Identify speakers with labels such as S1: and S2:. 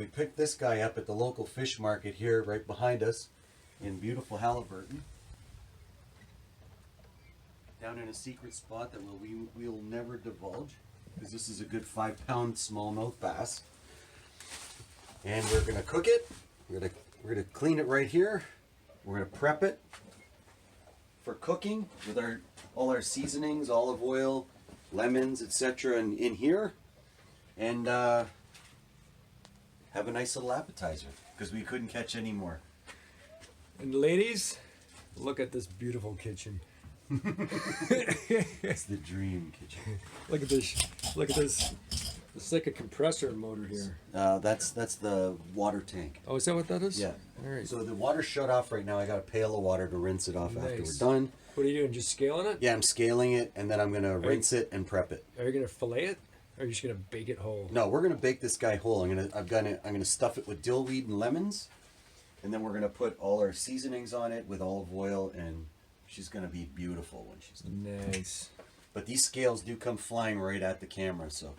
S1: We picked this guy up at the local fish market here right behind us in beautiful Halliburton. Down in a secret spot that we'll never divulge, because this is a good 5-pound smallmouth bass. And we're gonna cook it. We're gonna clean it right here. We're gonna prep it for cooking with all our seasonings, olive oil, lemons, etc. in here. And have a nice little appetizer, because we couldn't catch any more.
S2: And ladies, look at this beautiful kitchen.
S1: It's the dream kitchen.
S2: Look at this. Look at this. It's like a compressor motor here.
S1: That's the water tank.
S2: Oh, is that what that is?
S1: Yeah.
S2: All right.
S1: So the water's shut off right now. I got a pail of water to rinse it off after we're
S2: Nice.
S1: done.
S2: What are you doing? Just scaling it?
S1: Yeah, I'm scaling it, and then I'm gonna rinse it and prep it.
S2: Are you gonna fillet it? Or are you just gonna bake it whole?
S1: No, we're gonna bake this guy whole. I'm gonna stuff it with dill weed and lemons, and then we're gonna put all our seasonings on it with olive oil, and she's gonna be beautiful when she's done.
S2: Nice.
S1: But these scales do come flying right at the camera, so